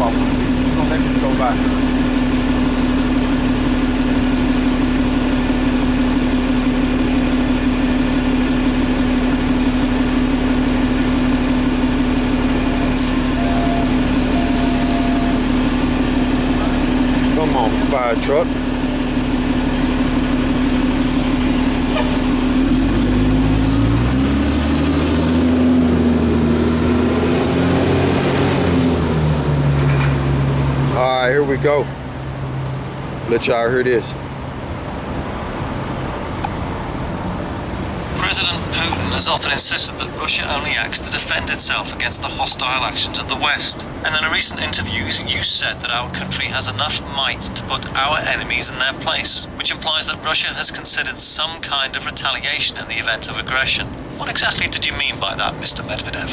off. We're gonna let this go by. Come on, fire truck. Alright, here we go. Let y'all hear this. President Putin has often insisted that Russia only acts to defend itself against the hostile actions of the West. And in a recent interview, you said that our country has enough might to put our enemies in their place, which implies that Russia has considered some kind of retaliation in the event of aggression. What exactly did you mean by that, Mr. Medvedev?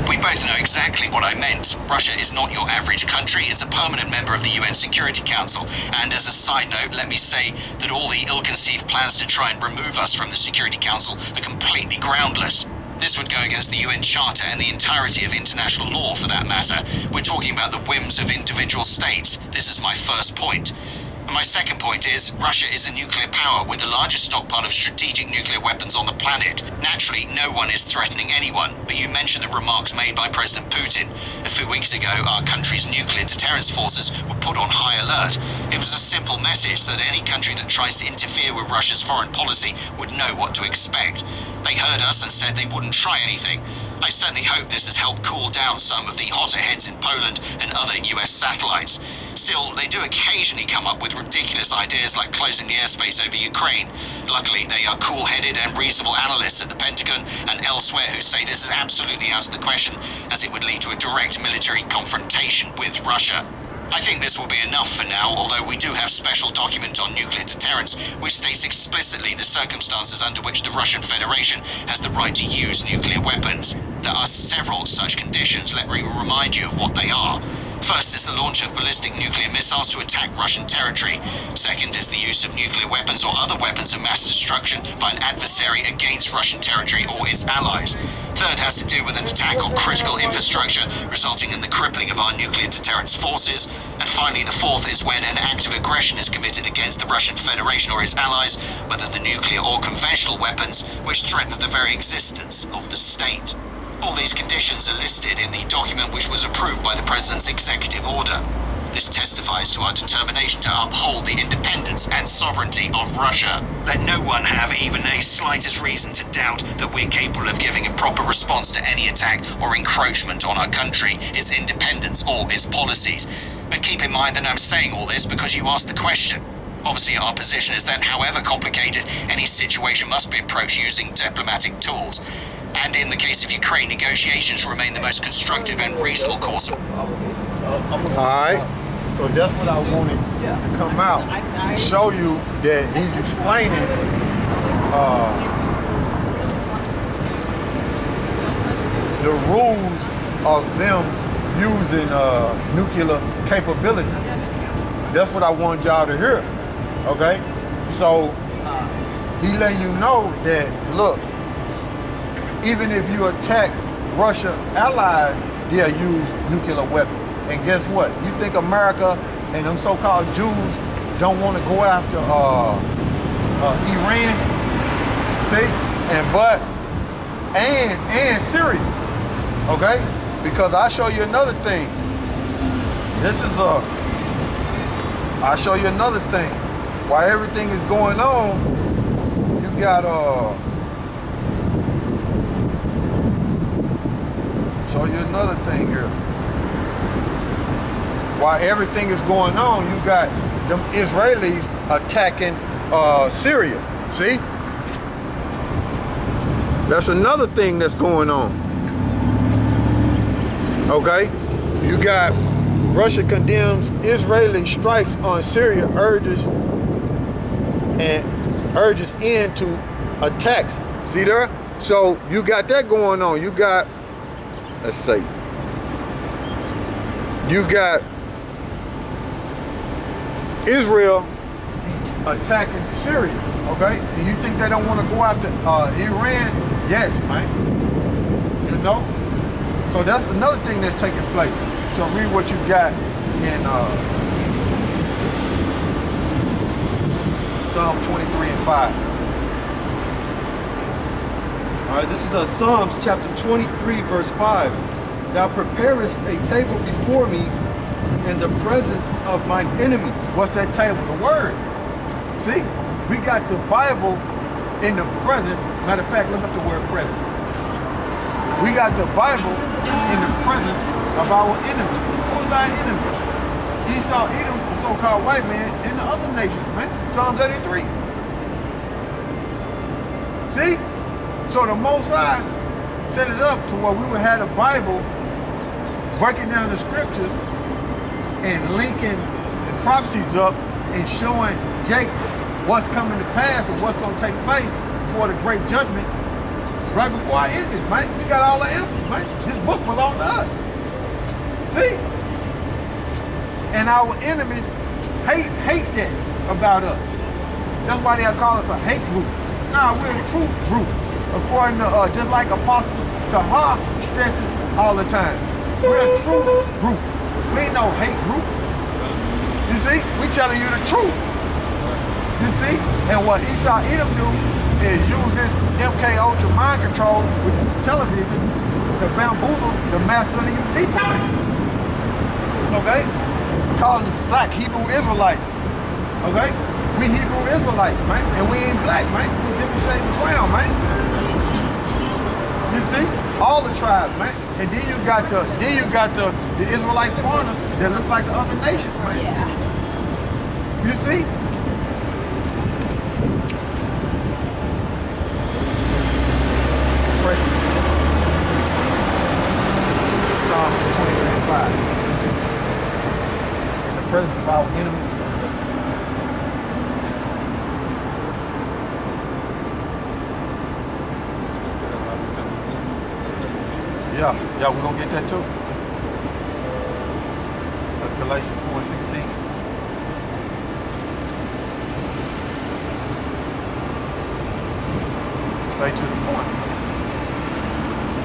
We both know exactly what I meant. Russia is not your average country. It's a permanent member of the UN Security Council. And as a side note, let me say that all the ill-conceived plans to try and remove us from the Security Council are completely groundless. This would go against the UN Charter and the entirety of international law, for that matter. We're talking about the whims of individual states. This is my first point. And my second point is, Russia is a nuclear power with the largest stockpile of strategic nuclear weapons on the planet. Naturally, no one is threatening anyone, but you mentioned the remarks made by President Putin. A few weeks ago, our country's nuclear deterrence forces were put on high alert. It was a simple message that any country that tries to interfere with Russia's foreign policy would know what to expect. They heard us and said they wouldn't try anything. I certainly hope this has helped cool down some of the hotter heads in Poland and other US satellites. Still, they do occasionally come up with ridiculous ideas like closing the airspace over Ukraine. Luckily, they are cool-headed and reasonable analysts at the Pentagon and elsewhere who say this is absolutely out of the question, as it would lead to a direct military confrontation with Russia. I think this will be enough for now, although we do have special document on nuclear deterrence, which states explicitly the circumstances under which the Russian Federation has the right to use nuclear weapons. There are several such conditions. Let me remind you of what they are. First is the launch of ballistic nuclear missiles to attack Russian territory. Second is the use of nuclear weapons or other weapons of mass destruction by an adversary against Russian territory or its allies. Third has to do with an attack on critical infrastructure, resulting in the crippling of our nuclear deterrence forces. And finally, the fourth is when an act of aggression is committed against the Russian Federation or its allies, whether the nuclear or conventional weapons, which threatens the very existence of the state. All these conditions are listed in the document which was approved by the President's executive order. This testifies to our determination to uphold the independence and sovereignty of Russia. Let no one have even a slightest reason to doubt that we're capable of giving a proper response to any attack or encroachment on our country, its independence, or its policies. But keep in mind that I'm saying all this because you asked the question. Obviously, our position is that however complicated, any situation must be approached using diplomatic tools. And in the case of Ukraine, negotiations remain the most constructive and reasonable course of... Alright, so that's what I wanted to come out and show you that he's explaining the rules of them using nuclear capabilities. That's what I want y'all to hear, okay? So he letting you know that, look, even if you attack Russia allies, they'll use nuclear weapons. And guess what? You think America and them so-called Jews don't want to go after Iran? See? And Syria. Okay? Because I'll show you another thing. I'll show you another thing. While everything is going on, you got show you another thing here. While everything is going on, you got them Israelis attacking Syria. See? That's another thing that's going on. Okay? You got Russia condemns Israeli strikes on Syria, urges into attacks. See there? So you got that going on. You got, let's say, you got Israel attacking Syria, okay? Do you think they don't want to go after Iran? Yes, man. You know? So that's another thing that's taking place. So read what you got in Psalm 23 and 5. All right, this is Psalms chapter 23, verse 5. Thou preparest a table before me in the presence of mine enemies. What's that table? The word. See, we got the Bible in the presence. Matter of fact, look up the word presence. We got the Bible in the presence of our enemies. Who's our enemy? Esau, Edom, the so-called white man, and the other nations, man. Psalms 83. See? So the Most High set it up to where we would have the Bible breaking down the scriptures and linking the prophecies up and showing Jacob what's coming to pass and what's going to take place before the great judgment, right before our enemies, man. We got all the answers, man. This book belongs to us. See? And our enemies hate that about us. That's why they call us a hate group. Nah, we're a truth group. According to, just like Apostle Taha stresses all the time. We're a truth group. We ain't no hate group. You see? We telling you the truth. You see? And what Esau Edom do is use this MK Ultra mind control, which is television, to bamboozle the mass of you people. Okay? Calling us black Hebrew Israelites. Okay? We Hebrew Israelites, man. And we ain't black, man. We different shades of brown, man. You see? All the tribes, man. And then you got the Israelite foreigners that look like the other nations, man. Yeah. You see? Psalms 23:5. In the presence of our enemies. Yeah, we're gonna get that too. That's Galatians 4:16. Straight to the point.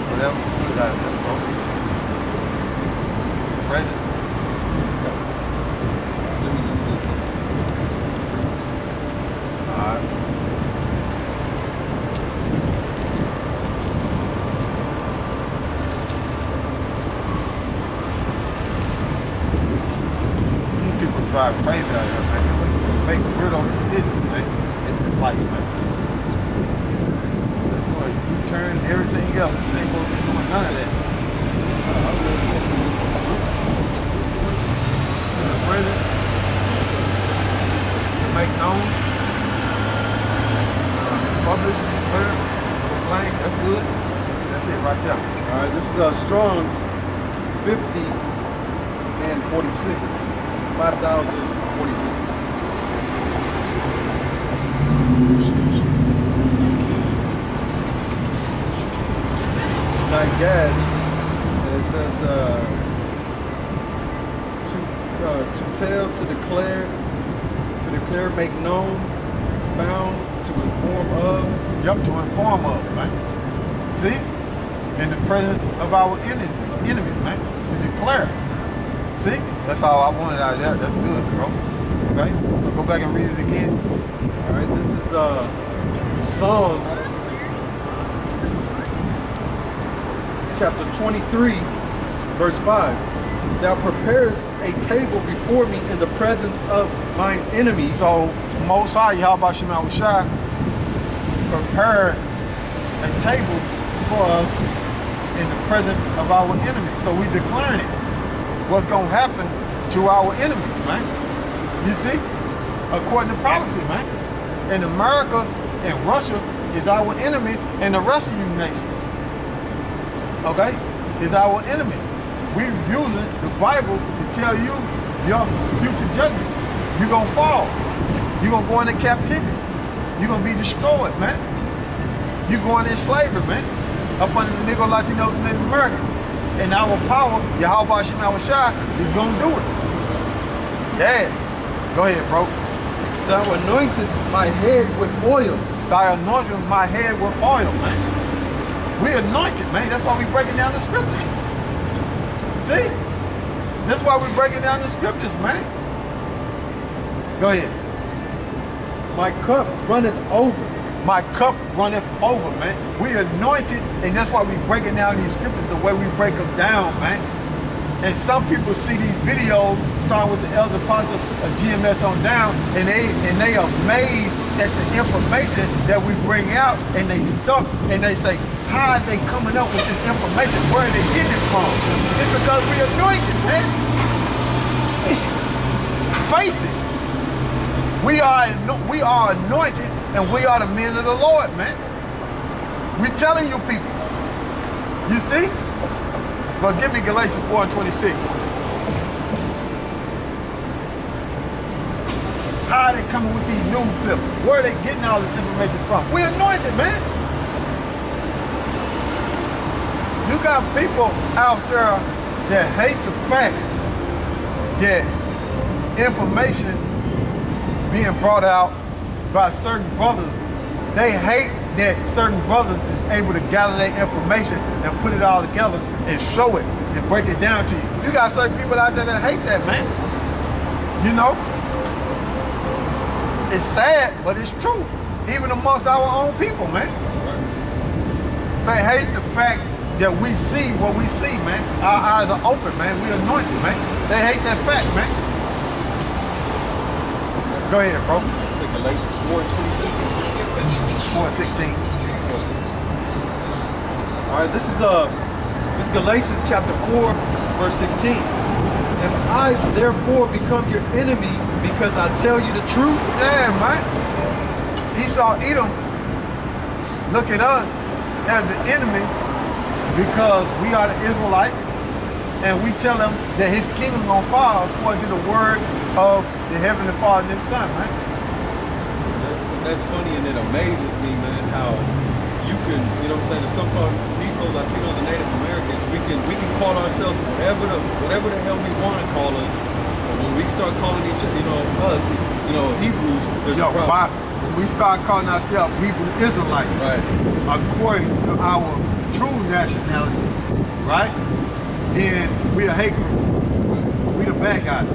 Whatever's good out of that, bro. Present. Alright. Drive crazy out here, man. Make weirdo decisions, man. It's just like, man. Boy, you turn and everything else. You ain't supposed to be doing none of that. Prison. Make known. Publish, declare, proclaim. That's good. That's it right there. All right, this is Strong's 50 and 46. 5,046. Tonight, Gad, and it says to tell, to declare, make known, expound, to inform of. Yep, to inform of, man. See? In the presence of our enemies, man. To declare. See? That's all I wanted out of that. That's good, bro. Okay? So go back and read it again. All right, this is Psalms chapter 23, verse 5. Thou preparest a table before me in the presence of mine enemies. So, Most High, YAHAWASHI, prepare a table for us in the presence of our enemies. So we declaring it. What's going to happen to our enemies, man. You see? According to prophecy, man. And America and Russia is our enemies, and the rest of you nations, okay, is our enemies. We're using the Bible to tell you your future judgment. You're going to fall. You're going to go into captivity. You're going to be destroyed, man. You're going in slavery, man. Up under the Negro, Latinos, and Native Americans. And our power, YAHAWASHI, is going to do it. Yeah. Go ahead, bro. Thou anointed my head with oil. Thy anointed my head with oil, man. We anointed, man. That's why we breaking down the scriptures. See? That's why we're breaking down the scriptures, man. Go ahead. My cup runneth over. My cup runneth over, man. We anointed, and that's why we breaking down these scriptures the way we break them down, man. And some people see these videos, starting with the elder apostle of GMS on down, and they are amazed at the information that we bring out, and they stuck, and they say, how are they coming up with this information? Where are they getting it from? It's because we anointed, man. Face it. We are anointed, and we are the men of the Lord, man. We're telling you people. You see? But give me Galatians 4:26. How are they coming with these new flips? Where are they getting all this information from? We're anointed, man. You got people out there that hate the fact that information being brought out by certain brothers. They hate that certain brothers is able to gather their information and put it all together and show it and break it down to you. You got certain people out there that hate that, man. You know? It's sad, but it's true. Even amongst our own people, man. They hate the fact that we see what we see, man. Our eyes are open, man. We anointed, man. They hate that fact, man. Go ahead, bro. It's like Galatians 4:26. 4:16. All right, this is Galatians chapter 4, verse 16. Am I therefore become your enemy because I tell you the truth? Yeah, man. Esau, Edom, look at us as the enemy because we are the Israelites, and we tell them that his kingdom gonna fall according to the word of the Heavenly Father and his Son, man. That's funny, and it amazes me, man, how you can, you know what I'm saying, the so-called people, Latinos and Native Americans, we can call ourselves whatever the hell we want to call us, but when we start calling each other, us, Hebrews, there's a problem. When we start calling ourselves Hebrew Israelites, Right. according to our true nationality, right? Then we a hate group. We the bad guys.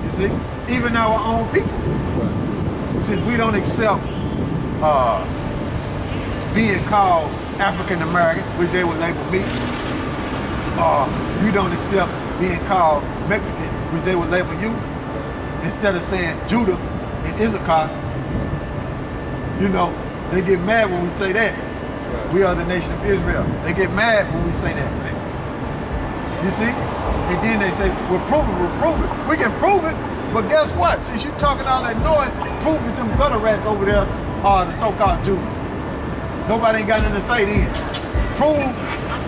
You see? Even our own people. Right. Since we don't accept being called African American, which they would label me, you don't accept being called Mexican, which they would label you, instead of saying Judah and Issachar, they get mad when we say that. Right. We are the nation of Israel. They get mad when we say that, man. You see? And then they say, we'll prove it. We can prove it, but guess what? Since you're talking all that noise, prove that them gutter rats over there are the so-called Jews. Nobody ain't got nothing to say then. Prove,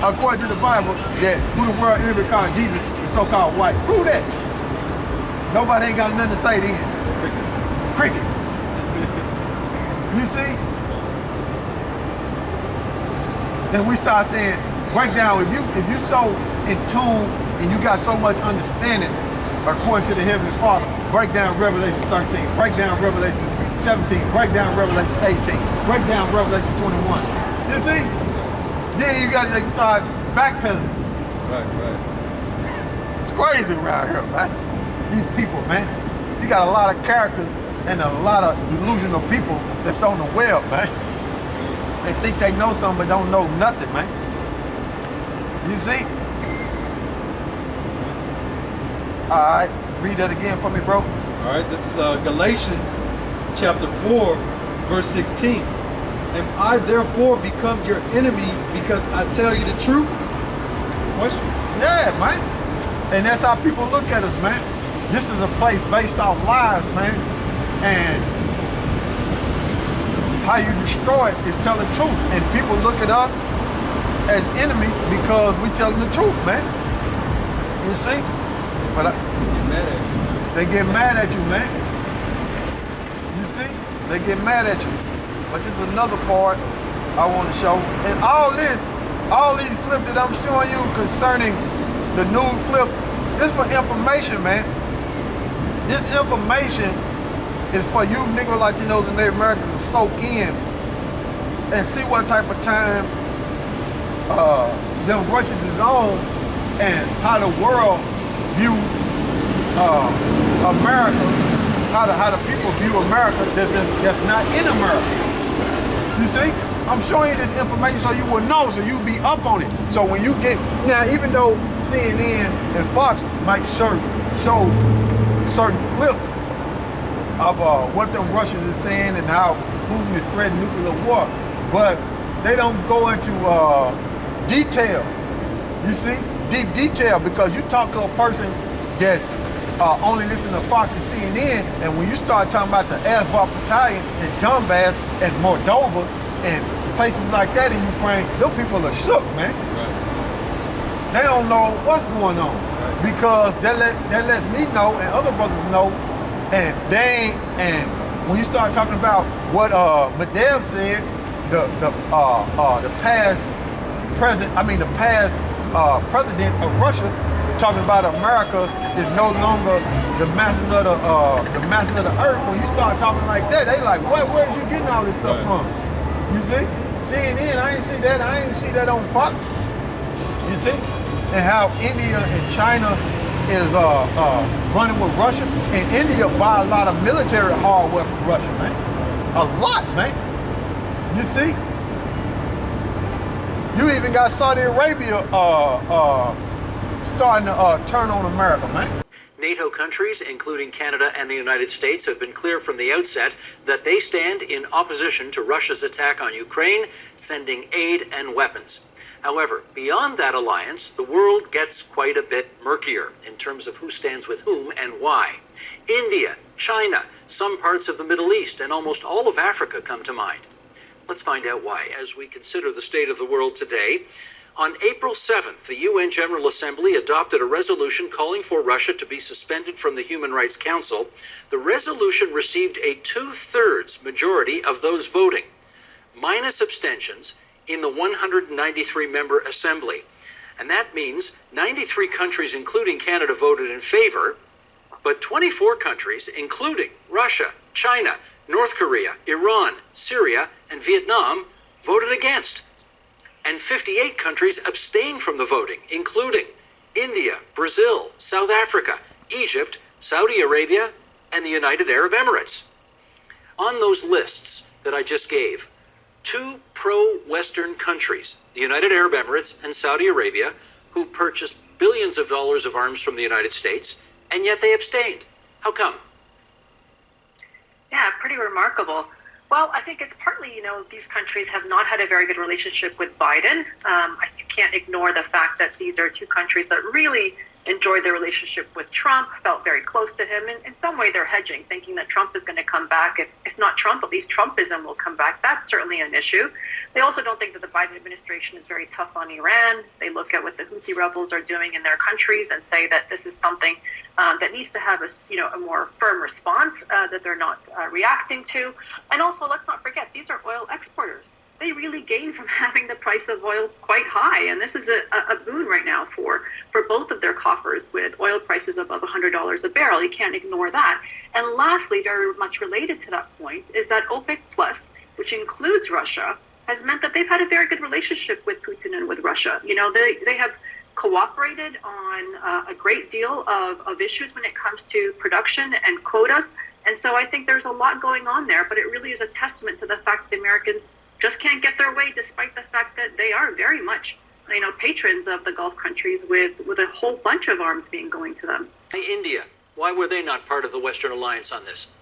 according to the Bible, that who the world ever called Jesus is so-called white. Prove that. Nobody ain't got nothing to say then. Crickets. You see? Then we start saying, break down, if you so in tune and you got so much understanding according to the Heavenly Father, break down Revelation 13, break down Revelation 17, break down Revelation 18, break down Revelation 21. You see? Then you got to start backpedaling. Right. It's crazy around here, man. These people, man. You got a lot of characters and a lot of delusional people that's on the web, man. They think they know something but don't know nothing, man. You see? All right, read that again for me, bro. All right, this is Galatians chapter 4, verse 16. Am I therefore become your enemy because I tell you the truth? Question. Yeah, man. And that's how people look at us, man. This is a place based off lies, man. And how you destroy it is telling the truth. And people look at us as enemies because we telling the truth, man. You see? But they get mad at you, man. You see? They get mad at you. But this is another part I want to show. And all these clips that I'm showing you concerning the news clip, this is for information, man. This information is for you Negro, Latinos, and Native Americans to soak in and see what type of time them Russians is on and how the world view America, how the people view America that's not in America. You see? I'm showing you this information so you will know, so you'll be up on it. So when you get, now even though CNN and Fox might show certain clips of what them Russians are saying and how Putin is spreading nuclear war, but they don't go into detail. You see? Deep detail, because you talk to a person that's only listening to Fox and CNN, and when you start talking about the Azov Battalion in Donbass and Moldova and places like that in Ukraine, those people are shook, man. Right. They don't know what's going on, because that lets me know and other brothers know, and when you start talking about what Medvedev said, the past president of Russia, talking about America is no longer the master of the earth. When you start talking like that, they like, where are you getting all this stuff from? You see? CNN, I ain't see that on Fox. You see? And how India and China is running with Russia. And India buy a lot of military hardware from Russia, man. A lot, man. You see? You even got Saudi Arabia starting to turn on America, man. NATO countries, including Canada and the United States, have been clear from the outset that they stand in opposition to Russia's attack on Ukraine, sending aid and weapons. However, beyond that alliance, the world gets quite a bit murkier in terms of who stands with whom and why. India, China, some parts of the Middle East, and almost all of Africa come to mind. Let's find out why as we consider the state of the world today. On April 7th, the UN General Assembly adopted a resolution calling for Russia to be suspended from the Human Rights Council. The resolution received a 2/3 majority of those voting, minus abstentions, in the 193-member assembly. And that means 93 countries, including Canada, voted in favor, but 24 countries, including Russia, China, North Korea, Iran, Syria, and Vietnam, voted against. And 58 countries abstained from the voting, including India, Brazil, South Africa, Egypt, Saudi Arabia, and the United Arab Emirates. On those lists that I just gave, 2 pro-Western countries, the United Arab Emirates and Saudi Arabia, who purchased billions of dollars of arms from the United States, and yet they abstained. How come? Yeah, pretty remarkable. Well, I think it's partly, these countries have not had a very good relationship with Biden. You can't ignore the fact that these are 2 countries that really enjoyed their relationship with Trump, felt very close to him. And in some way, they're hedging, thinking that Trump is going to come back. If not Trump, at least Trumpism will come back. That's certainly an issue. They also don't think that the Biden administration is very tough on Iran. They look at what the Houthi rebels are doing in their countries and say that this is something that needs to have a more firm response that they're not reacting to. And also, let's not forget, these are oil exporters. They really gain from having the price of oil quite high. And this is a boon right now for both of their coffers, with oil prices above $100 a barrel. You can't ignore that. And lastly, very much related to that point, is that OPEC Plus, which includes Russia, has meant that they've had a very good relationship with Putin and with Russia. They have cooperated on a great deal of issues when it comes to production and quotas. And so I think there's a lot going on there, but it really is a testament to the fact that the Americans just can't get their way, despite the fact that they are very much, patrons of the Gulf countries, with a whole bunch of arms being going to them. India, why were they not part of the Western alliance on this?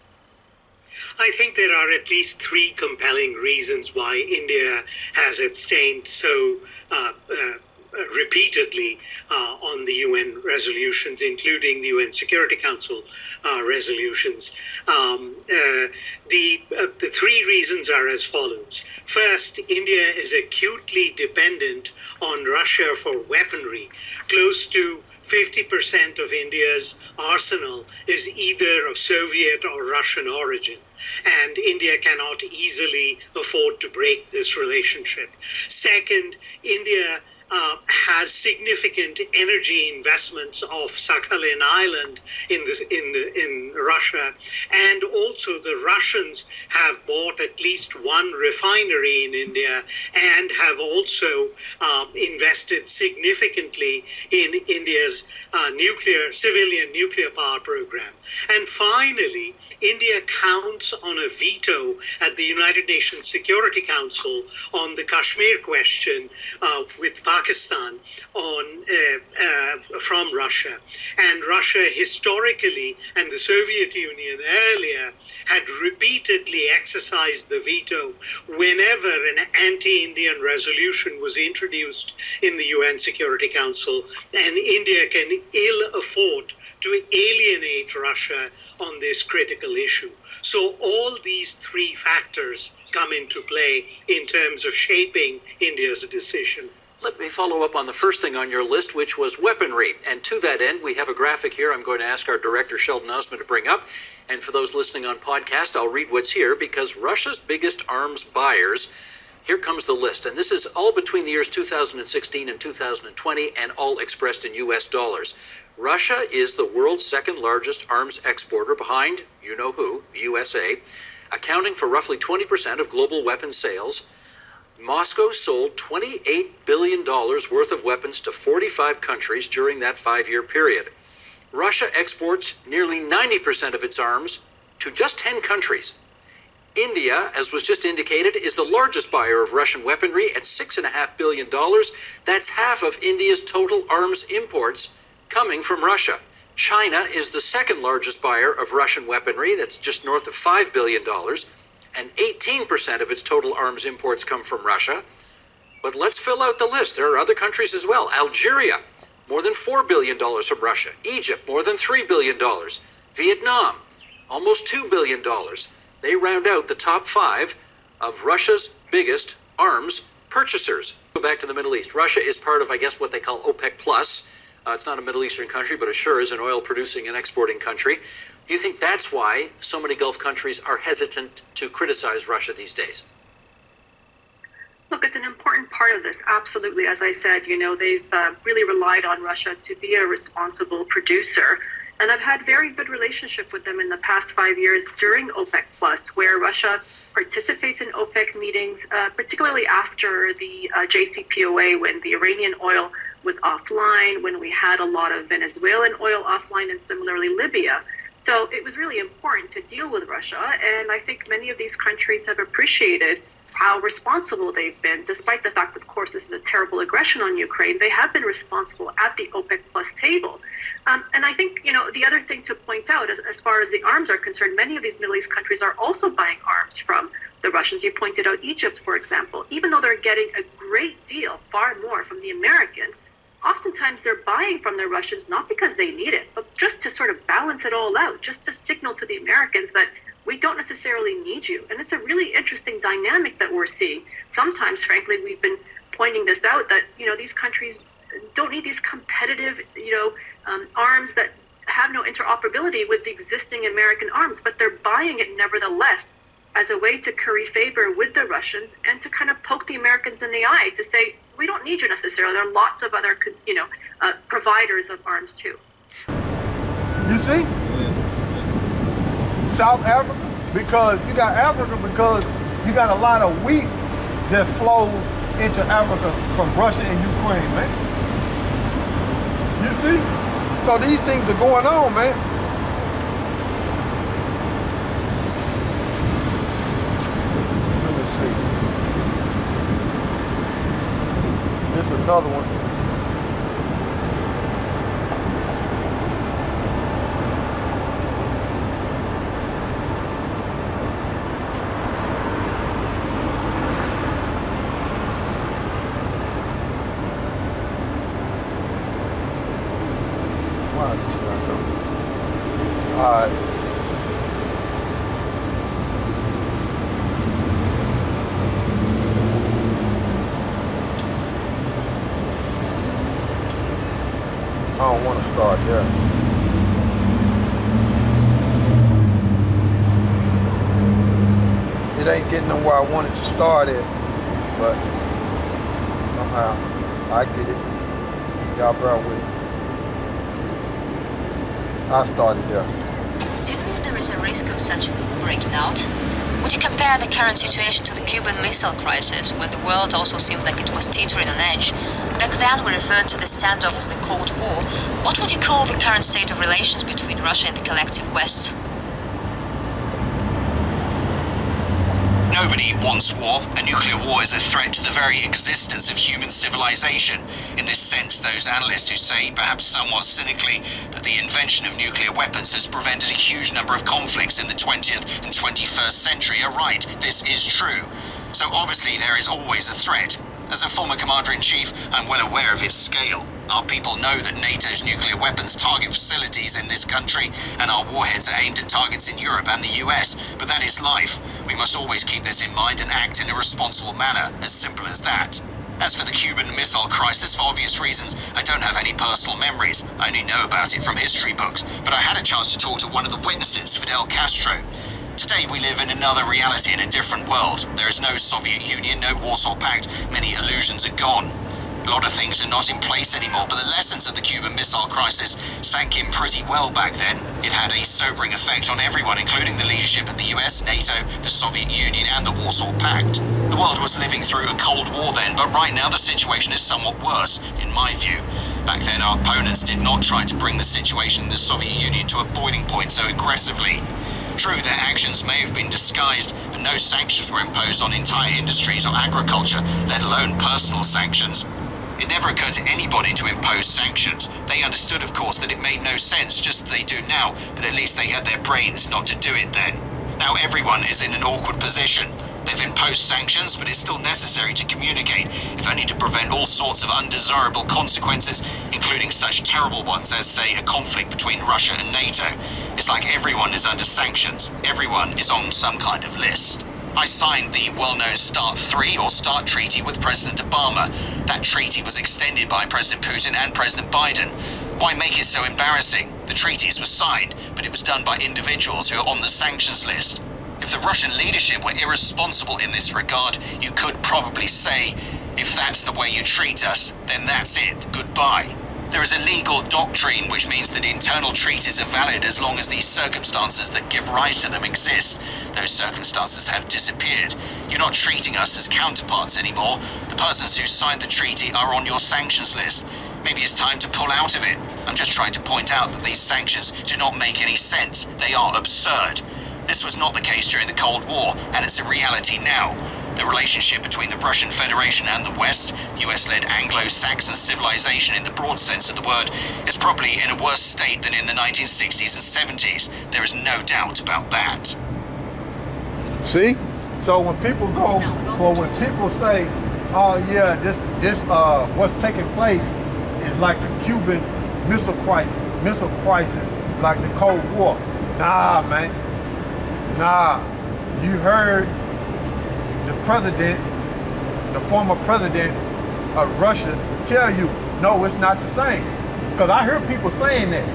I think there are at least 3 compelling reasons why India has abstained so repeatedly on the UN resolutions, including the UN Security Council resolutions. The 3 reasons are as follows. First, India is acutely dependent on Russia for weaponry. Close to 50% of India's arsenal is either of Soviet or Russian origin, and India cannot easily afford to break this relationship. Second, India has significant energy investments off Sakhalin Island in Russia, and also the Russians have bought at least one refinery in India and have also invested significantly in India's civilian nuclear power program. And finally, India counts on a veto at the United Nations Security Council on the Kashmir question with Pakistan from Russia. And Russia historically, and the Soviet Union earlier, had repeatedly exercised the veto whenever an anti-Indian resolution was introduced in the UN Security Council, and India can ill afford to alienate Russia on this critical issue. So all these three factors come into play in terms of shaping India's decision. Let me follow up on the first thing on your list, which was weaponry. And to that end, we have a graphic here I'm going to ask our director, Sheldon Osman, to bring up. And for those listening on podcast, I'll read what's here, because Russia's biggest arms buyers, here comes the list. And this is all between the years 2016 and 2020, and all expressed in US dollars. Russia is the world's second largest arms exporter, behind you know who, the USA, accounting for roughly 20% of global weapons sales. Moscow sold $28 billion worth of weapons to 45 countries during that 5-year period. Russia exports nearly 90% of its arms to just 10 countries. India, as was just indicated, is the largest buyer of Russian weaponry at $6.5 billion. That's half of India's total arms imports coming from Russia. China is the second largest buyer of Russian weaponry. That's just north of $5 billion. And 18% of its total arms imports come from Russia. But let's fill out the list. There are other countries as well. Algeria, more than $4 billion from Russia. Egypt, more than $3 billion. Vietnam, almost $2 billion. They round out the top 5 of Russia's biggest arms purchasers. Go back to the Middle East. Russia is part of, I guess, what they call OPEC Plus. It's not a Middle Eastern country, but it sure is an oil-producing and exporting country. Do you think that's why so many Gulf countries are hesitant to criticize Russia these days? Look, it's an important part of this, absolutely. As I said, they've really relied on Russia to be a responsible producer. And I've had very good relationship with them in the past 5 years during OPEC Plus, where Russia participates in OPEC meetings, particularly after the JCPOA, when the Iranian oil was offline, when we had a lot of Venezuelan oil offline, and similarly Libya. So it was really important to deal with Russia, and I think many of these countries have appreciated how responsible they've been, despite the fact, of course, this is a terrible aggression on Ukraine. They have been responsible at the OPEC Plus table. And I think, the other thing to point out, as far as the arms are concerned, many of these Middle East countries are also buying arms from the Russians. You pointed out Egypt, for example. Even though they're getting a great deal, far more from the Americans, oftentimes they're buying from the Russians not because they need it, but just to sort of balance it all out, just to signal to the Americans that we don't necessarily need you. And it's a really interesting dynamic that we're seeing. Sometimes, frankly, we've been pointing this out, that, these countries don't need these competitive, arms that have no interoperability with the existing American arms, but they're buying it nevertheless as a way to curry favor with the Russians and to kind of poke the Americans in the eye to say, we don't need you necessarily. There are lots of other, providers of arms too. You see? South Africa, because you got Africa, because you got a lot of wheat that flows into Africa from Russia and Ukraine, man. You see? So these things are going on, man. Let me see. This is another one. Why is this not coming? All right. I don't want to start there. It ain't getting them where I wanted to start at, but somehow. I get it. Y'all bear with me. I started there. Do you believe there is a risk of such a war breaking out? Would you compare the current situation to the Cuban Missile Crisis, where the world also seemed like it was teetering on edge? Back then, we referred to the standoff as the Cold War. What would you call the current state of relations between Russia and the collective West? Nobody wants war. A nuclear war is a threat to the very existence of human civilization. In this sense, those analysts who say, perhaps somewhat cynically, that the invention of nuclear weapons has prevented a huge number of conflicts in the 20th and 21st century are right. This is true. So obviously there is always a threat. As a former commander-in-chief, I'm well aware of its scale. Our people know that NATO's nuclear weapons target facilities in this country, and our warheads are aimed at targets in Europe and the US, but that is life. We must always keep this in mind and act in a responsible manner, as simple as that. As for the Cuban Missile Crisis, for obvious reasons, I don't have any personal memories. I only know about it from history books, but I had a chance to talk to one of the witnesses, Fidel Castro. Today we live in another reality, in a different world. There is no Soviet Union, no Warsaw Pact. Many illusions are gone. A lot of things are not in place anymore, but the lessons of the Cuban Missile Crisis sank in pretty well back then. It had a sobering effect on everyone, including the leadership of the US, NATO, the Soviet Union, and the Warsaw Pact. The world was living through a Cold War then, but right now the situation is somewhat worse, in my view. Back then, our opponents did not try to bring the situation in the Soviet Union to a boiling point so aggressively. True, their actions may have been disguised, and no sanctions were imposed on entire industries or agriculture, let alone personal sanctions. It never occurred to anybody to impose sanctions. They understood, of course, that it made no sense, just as they do now, but at least they had their brains not to do it then. Now everyone is in an awkward position. They've imposed sanctions, but it's still necessary to communicate, if only to prevent all sorts of undesirable consequences, including such terrible ones as, say, a conflict between Russia and NATO. It's like everyone is under sanctions. Everyone is on some kind of list. I signed the well-known START 3 or START Treaty with President Obama. That treaty was extended by President Putin and President Biden. Why make it so embarrassing? The treaties were signed, but it was done by individuals who are on the sanctions list. If the Russian leadership were irresponsible in this regard, you could probably say, if that's the way you treat us, then that's it. Goodbye. There is a legal doctrine which means that internal treaties are valid as long as the circumstances that give rise to them exist. Those circumstances have disappeared. You're not treating us as counterparts anymore. The persons who signed the treaty are on your sanctions list. Maybe it's time to pull out of it. I'm just trying to point out that these sanctions do not make any sense. They are absurd. This was not the case during the Cold War, and it's a reality now. The relationship between the Russian Federation and the West, US-led Anglo-Saxon civilization in the broad sense of the word, is probably in a worse state than in the 1960s and 70s. There is no doubt about that. See? So when people go, or when people say, oh yeah, this what's taking place is like the Cuban Missile Crisis, like the Cold War. Nah, man. Nah. You heard the president, the former president of Russia, tell you, no, it's not the same. Because I hear people saying that,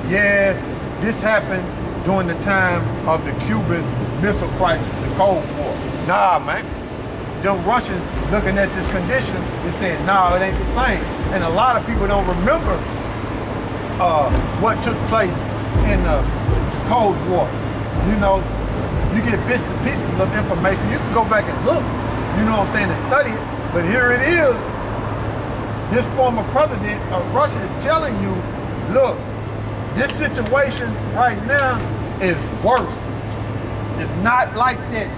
yeah, this happened during the time of the Cuban Missile Crisis, the Cold War. Nah, man. Them Russians looking at this condition and saying, no, it ain't the same. And a lot of people don't remember what took place in the Cold War. You know, you get bits and pieces of information. You can go back and look, you know what I'm saying, and study it. But here it is. This former president of Russia is telling you, look, this situation right now is worse. It's not like that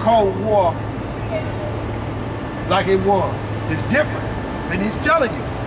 Cold War like it was. It's different. And he's telling you.